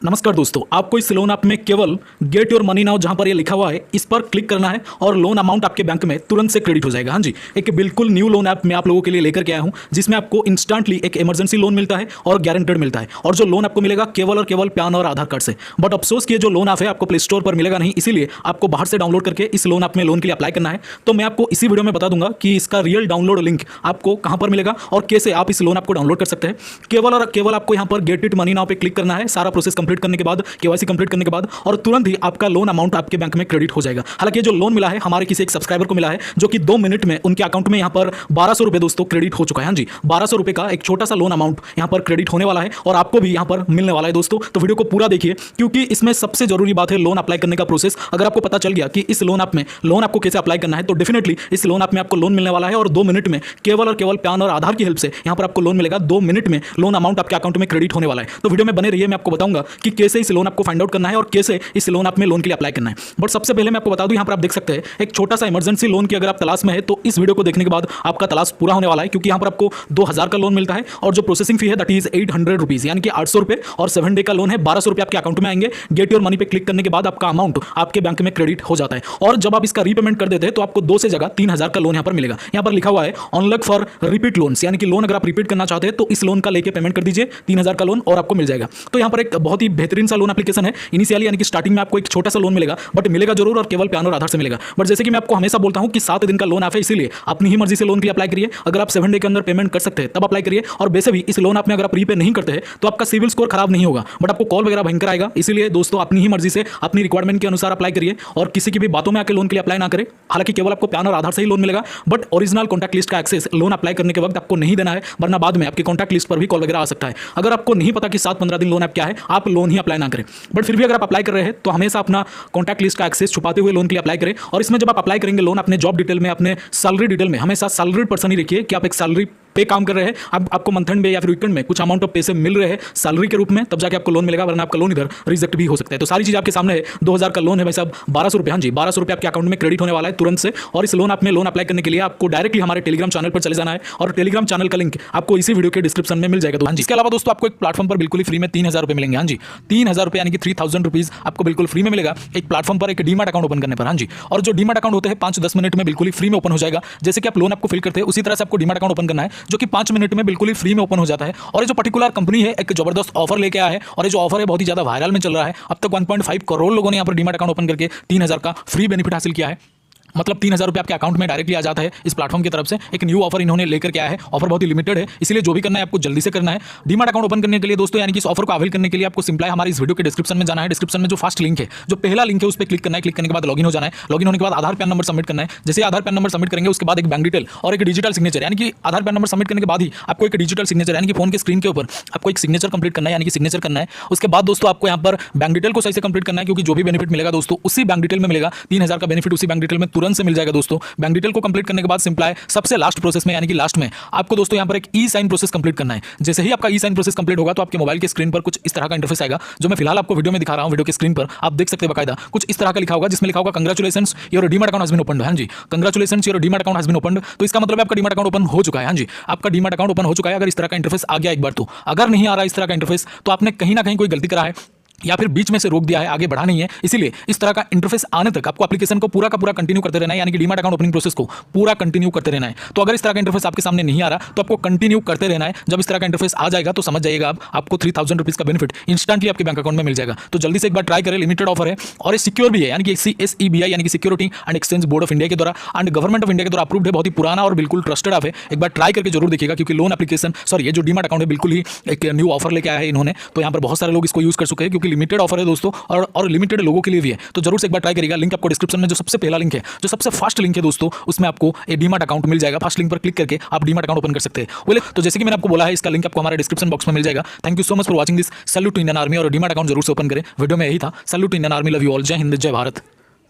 नमस्कार दोस्तों, आपको इस लोन ऐप में केवल गेट योर मनी नाउ जहां पर ये लिखा हुआ है इस पर क्लिक करना है और लोन अमाउंट आपके बैंक में तुरंत से क्रेडिट हो जाएगा। हाँ जी, एक बिल्कुल न्यू लोन ऐप मैं आप लोगों के लिए लेकर के आया हूं जिसमें आपको इंस्टेंटली एक इमरजेंसी लोन मिलता है और गारंटेड मिलता है। और जो लोन आपको मिलेगा केवल और केवल पैन और आधार कार्ड से। बट अफसोस कि ये जो लोन ऐप है आपको प्ले स्टोर पर मिलेगा नहीं, इसीलिए आपको बाहर से डाउनलोड करके इस लोन ऐप में लोन के लिए अप्लाई करना है। तो मैं आपको इसी वीडियो में बता दूंगा कि इसका रियल डाउनलोड लिंक आपको कहां पर मिलेगा और कैसे आप इस लोन ऐप को डाउनलोड कर सकते हैं। केवल और केवल आपको यहां पर गेट इट मनी नाउ पे क्लिक करना है। सारा प्रोसेस कंप्लीट करने के बाद, केवाईसी कंप्लीट करने के बाद, और तुरंत ही आपका लोन अमाउंट आपके बैंक में क्रेडिट हो जाएगा। हालांकि ये जो लोन मिला है हमारे किसी एक सब्सक्राइबर को मिला है जो कि 2 मिनट में उनके अकाउंट में यहां पर 1200 रुपए दोस्तों क्रेडिट हो चुका है। हाँ जी, 1200 रुपए का एक छोटा सा लोन अमाउंट यहां पर क्रेडिट होने वाला है और आपको भी यहां पर मिलने वाला है दोस्तों। तो वीडियो को पूरा देखिए क्योंकि इसमें सबसे जरूरी बात है लोन अप्लाई करने का प्रोसेस। अगर आपको पता चल गया कि इस लोन ऐप में लोन आपको कैसे अप्लाई करना है तो डेफिनेटली इस लोन ऐप में आपको लोन मिलने वाला है और 2 मिनट में केवल और केवल पैन और आधार की हेल्प से यहां पर आपको लोन मिलेगा। 2 मिनट में लोन अमाउंट आपके अकाउंट में क्रेडिट होने वाला है। तो वीडियो में बने रहिए, मैं आपको बताऊंगा कि कैसे इस लोन आपको फाइंड आउट करना है और कैसे इस लोन ऐप में लोन के लिए अप्लाई करना है। बट सबसे पहले मैं आपको बता दूं, यहां पर आप देख सकते हैं एक छोटा सा इमरजेंसी लोन की अगर आप तलाश में है तो इस वीडियो को देखने के बाद आपका तलाश पूरा होने वाला है, क्योंकि यहां पर आपको 2000 का लोन मिलता है और जो प्रोसेसिंग फी है दैट इज 800 रुपीज, यानी कि 800 रुपए, और 7 डे का लोन है। 1200 रुपए आपके अकाउंट में आएंगे। गेट योर मनी पे क्लिक करने के बाद आपका अमाउंट आपके बैंक में क्रेडिट हो जाता है और जब आप इसका रीपेमेंट कर देते हैं तो आपको 2 से जगह 3000 का लोन यहां पर मिलेगा। यहां पर लिखा हुआ है अनलॉक फॉर रिपीट लोन्स, यानी कि लोन अगर आप रिपीट करना चाहते हैं तो इस लोन का लेके पेमेंट कर दीजिए 3000 का लोन और आपको मिल जाएगा। तो यहां पर एक बहुत ही बेहतरीन सा लोन एप्लीकेशन है। इनिशियली यानी कि स्टार्टिंग में आपको एक छोटा सा लोन मिलेगा, बट मिलेगा जरूर और केवल पैन और आधार से मिलेगा। बट जैसे कि मैं आपको हमेशा बोलता हूं कि 7 दिन का लोन ऐप है, इसीलिए अपनी ही मर्जी से लोन के लिए अप्लाई करिए। अगर आप 7 डे के अंदर पेमेंट कर सकते हैं तब अप्लाई करिए। और वैसे भी इस लोन ऐप में अगर आप प्रीपे नहीं करते हैं तो आपका सिविल स्कोर खराब नहीं होगा, बट आपको कॉल वगैरह भयंकर आएगा। इसीलिए दोस्तों अपनी ही मर्जी से अपनी रिक्वायरमेंट के अनुसार अप्लाई करिए और किसी की भी बातों में आके लोन के लिए अप्लाई ना करें। हालांकि केवल आपको पैन और आधार से ही लोन मिलेगा, बट ओरिजिनल कॉन्टैक्ट लिस्ट का एक्सेस लोन अप्लाई करने के वक्त आपको नहीं देना है, वरना बाद में आपकी कॉन्टैक्ट लिस्ट पर भी कॉल वगैरह आ सकता है। अगर आपको नहीं पता कि 7-15 दिन लोन ऐप क्या है, आप लोन ही अप्लाई ना करें। बट फिर भी अगर आप अप्लाई कर रहे हैं तो हमेशा अपना कॉन्टैक्ट लिस्ट का एक्सेस छुपाते हुए लोन के लिए अप्लाई करें। और इसमें जब आप अप्लाई करेंगे लोन, अपने जॉब डिटेल में, अपने सैलरी डिटेल में हमेशा सैलरीड पर्सन ही लिखिए कि आप एक सैलरी पे काम कर रहे हैं। अब आपको मंथ एंड में या फिर वीकेंड में कुछ अमाउंट ऑफ पैसे मिल रहे हैं सैलरी के रूप में, तब जाके आपको लोन मिलेगा, वरना आपका लोन इधर रिजेक्ट भी हो सकता है। तो सारी चीज आपके सामने है। 2000 का लोन है भाई साहब, 1200 रुपए। हाँ जी, 1200 रुपए आपके अकाउंट में क्रेडिट होने वाला है तुरंत से। और इस लोन ऐप में लोन अप्लाई करने के लिए आपको डायरेक्टली हमारे टेलीग्राम चैनल पर चले जाना है और टेलीग्राम चैनल का लिंक आपको इसी वीडियो के डिस्क्रिप्शन में मिल जाएगा। तो हाँ जी, इसके अलावा दोस्तों आपको एक प्लेटफॉर्म पर बिल्कुल ही फ्री में 3000 रुपए मिलेंगे। हाँ जी, 3000 रुपए यानी कि 3000 रुपीज आपको बिल्कुल फ्री में मिलेगा एक प्लेटफॉर्म पर, एक डीमैट अकाउंट ओपन करने पर। हाँ जी, और जो डीमैट अकाउंट होते हैं 5-10 मिनट में बिल्कुल ही फ्री में ओपन हो जाएगा। जैसे कि आप लोन आपको फिल करते हैं उसी तरह से आपको डीमैट अकाउंट ओपन करना है, जो कि 5 मिनट में बिल्कुल ही फ्री में ओपन हो जाता है। और ये जो पर्टिकुलर कंपनी है एक जबरदस्त ऑफर लेके आया है और ये जो ऑफर है बहुत ही ज्यादा वायरल में चल रहा है। अब तक 1.5 करोड़ लोगों ने यहाँ पर डीमैट अकाउंट ओपन करके 3000 का फ्री बेनिफिट हासिल किया है। मतलब 3000 रुपये आपके अकाउंट में डायरेक्टली आ जाता है इस प्लेटफॉर्म की तरफ से। एक न्यू ऑफर इन्होंने लेकर के आया है। ऑफर बहुत ही लिमिटेड है, इसलिए जो भी करना है आपको जल्दी से करना है। डीमैट अकाउंट ओपन करने के लिए दोस्तों, यानी कि इस ऑफर को अवेल करने के लिए आपको सिंपल हमारे इस वीडियो के डिस्क्रिप्शन में जाना है। डिस्क्रिप्शन में जो फर्स्ट लिंक है, जो पहला लिंक है, उस पर क्लिक करना है। क्लिक करने के बाद लॉगिन हो जाना है। लॉगिन होने के बाद आधार पैन नंबर सबमिट करना है। जैसे आधार पैन नंबर सबमिट करेंगे उसके बाद एक बैंक डिटेल और एक डिजिटल सिग्नेचर, यानी कि आधार पैन नंबर सबमिट करने के बाद ही आपको एक डिजिटल सिग्नेचर, यानी कि फोन के स्क्रीन के ऊपर आपको एक सिग्नेचर कंप्लीट करना है, यानी कि सिग्नेचर करना है। उसके बाद दोस्तों आपको यहाँ पर बैंक डिटेल को सही से कंप्लीट करना है, क्योंकि जो भी बेनिफिट मिलेगा दोस्तों उसी बैंक डिटेल में मिलेगा। 3000 का बेनिफिट उसी बैंक डिटेल में तुरंत से मिल जाएगा दोस्तों। बैंक डिटेल को कंप्लीट करने के बाद सिंपल है सबसे लास्ट प्रोसेस में, यानी कि लास्ट में आपको दोस्तों यहां पर एक ई साइन प्रोसेस कंप्लीट करना है। जैसे ही आपका ई साइन प्रोसेस कंप्लीट होगा तो आपके मोबाइल के स्क्रीन पर कुछ इस तरह का इंटरफेस आएगा, जो मैं फिलहाल आपको वीडियो में दिखा रहा हूं। वीडियो के स्क्रीन पर आप देख सकते हैं बकायदा कुछ इस तरह का लिखा होगा, जिसमें लिखा होगा congratulations your demat account has been opened. हां जी, congratulations your demat account has been opened. तो इसका मतलब आपका डीमैट अकाउंट ओपन हो चुका है। हां जी, आपका डीमैट अकाउंट ओपन हो चुका है। अगर इस तरह का इंटरफेस आ गया एक बार तो, अगर नहीं आ रहा इस तरह का इंटरफेस तो आपने कहीं ना कहीं कोई गलती करा है या फिर बीच में से रोक दिया है, आगे बढ़ा नहीं है। इसीलिए इस तरह का इंटरफेस आने तक आपको एप्लीकेशन को पूरा का पूरा कंटिन्यू करते रहना है, यानी कि डीमैट अकाउंट ओपनिंग प्रोसेस को पूरा कंटिन्यू करते रहना है। तो अगर इस तरह का इंटरफेस आपके सामने नहीं आ रहा तो आपको कंटिन्यू करते रहना है। जब इस तरह का इंटरफेस आ जाएगा तो समझ जाइएगा आपको 3000 रुपीज का बेनिफिट इंस्टेंटली आपके बैंक अकाउंट में मिल जाएगा। तो जल्दी से एक बार ट्राई करें, लिमिटेड ऑफर है और ये सिक्योर भी है, यानी कि SEBI यानी कि security and exchange board of India के द्वारा एंड गवर्नमेंट ऑफ इंडिया के द्वारा अप्रूव्ड है। बहुत ही पुराना और बिल्कुल ट्रस्टेड ऐप है। एक बार ट्राई करके जरूर देखिएगा, क्योंकि लोन एप्लीकेशन ये जो डीमैट अकाउंट है बिल्कुल ही एक न्यू ऑफर लेके आया है इन्होंने। तो यहाँ पर बहुत सारे लोग इसको यूज कर चुके हैं, क्योंकि लिमिटेड ऑफर है दोस्तों और लिमिटेड लोगों के लिए भी है। तो जरूर से एक बार ट्राई करिएगा। लिंक आपको डिस्क्रिप्शन में जो सबसे पहला लिंक है, जो सबसे फर्स्ट लिंक है दोस्तों, उसमें आपको एक डीमैट अकाउंट मिल जाएगा। फर्स्ट लिंक पर क्लिक करके आप डीमैट अकाउंट ओपन कर सकते हैं। तो जैसे कि मैंने आपको बोला है, इसका लिंक आपको हमारे डिस्क्रिप्शन बॉक्स में मिल जाएगा। Thank you so much for watching this. Salute to Indian army. और डीमैट अकाउंट जरूर से ओपन करें। वीडियो में यही था। Salute to Indian army. Love you all. जय हिंद, जय भारत।